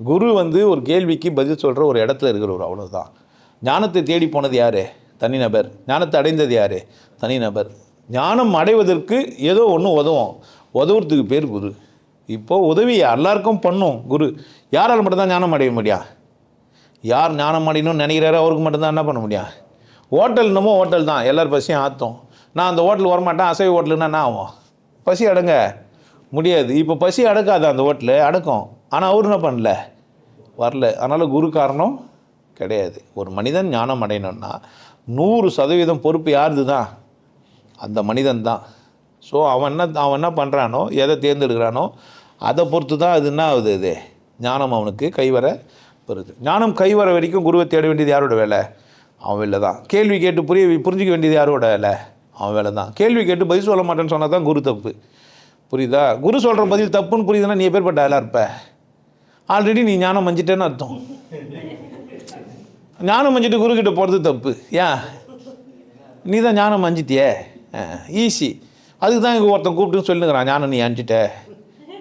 குரு வந்து ஒரு கேள்விக்கு பதில் சொல்கிற ஒரு இடத்துல இருக்கிறவர், அவ்வளோதான். ஞானத்தை தேடி போனது யார்? தனிநபர். ஞானத்தை அடைந்தது யார்? தனிநபர். ஞானம் அடைவதற்கு ஏதோ ஒன்று உதவும், உதவுறதுக்கு பேர் குரு. இப்போது உதவி எல்லாருக்கும் பண்ணும் குரு. யாரால் மட்டும்தான் ஞானம் அடைய முடியும்? யார் ஞானம் அடையணும்னு நினைக்கிறாரோ அவருக்கு மட்டும்தான் என்ன பண்ண முடியும்? ஹோட்டல் என்னமோ ஹோட்டல் தான், எல்லோரும் பசியும் ஆற்றும். நான் அந்த ஹோட்டல் வரமாட்டேன், அசைவ ஹோட்டலுன்னா என்ன ஆகும்? பசி அடங்க முடியாது. இப்போ பசி அடக்காது, அந்த ஹோட்டலு அடக்கும். ஆனால் அவர் என்ன பண்ணல, வரல. அதனால் குரு காரணம் கிடையாது. ஒரு மனிதன் ஞானம் அடையணும்னா 100% பொறுப்பு யாருது தான்? அந்த மனிதன் தான். ஸோ அவன் என்ன பண்ணுறானோ, எதை தேர்ந்தெடுக்கிறானோ அதை பொறுத்து தான் அது என்ன ஆகுது, இது ஞானம் அவனுக்கு கைவர வருது. ஞானம் கைவர வரைக்கும் குருவை தேட வேண்டியது யாரோட வேலை? அவன் வேலை தான். கேள்வி கேட்டு புரிஞ்சிக்க வேண்டியது யாரோட வேலை? அவன் வேலை தான். கேள்வி கேட்டு பதில் சொல்ல மாட்டேன்னு சொன்னால் தான் குரு தப்பு. புரியுதா? குரு சொல்கிற பதில் தப்புன்னு புரியுதுன்னா நீ எப்பேற்பட்ட ஆளாக இருப்ப? ஆல்ரெடி நீ ஞானம் மஞ்சிட்டேன்னு அர்த்தம். ஞானம் மஞ்சிட்டு குருக்கிட்ட போகிறது தப்பு. ஏன்? நீ தான் ஞானம் மஞ்சிட்டியே, ஈஸி. அதுக்கு தான் இங்கே ஒருத்தன் கூப்பிட்டுன்னு சொல்லுங்கிறான், ஞானம் நீ அஞ்சிட்ட.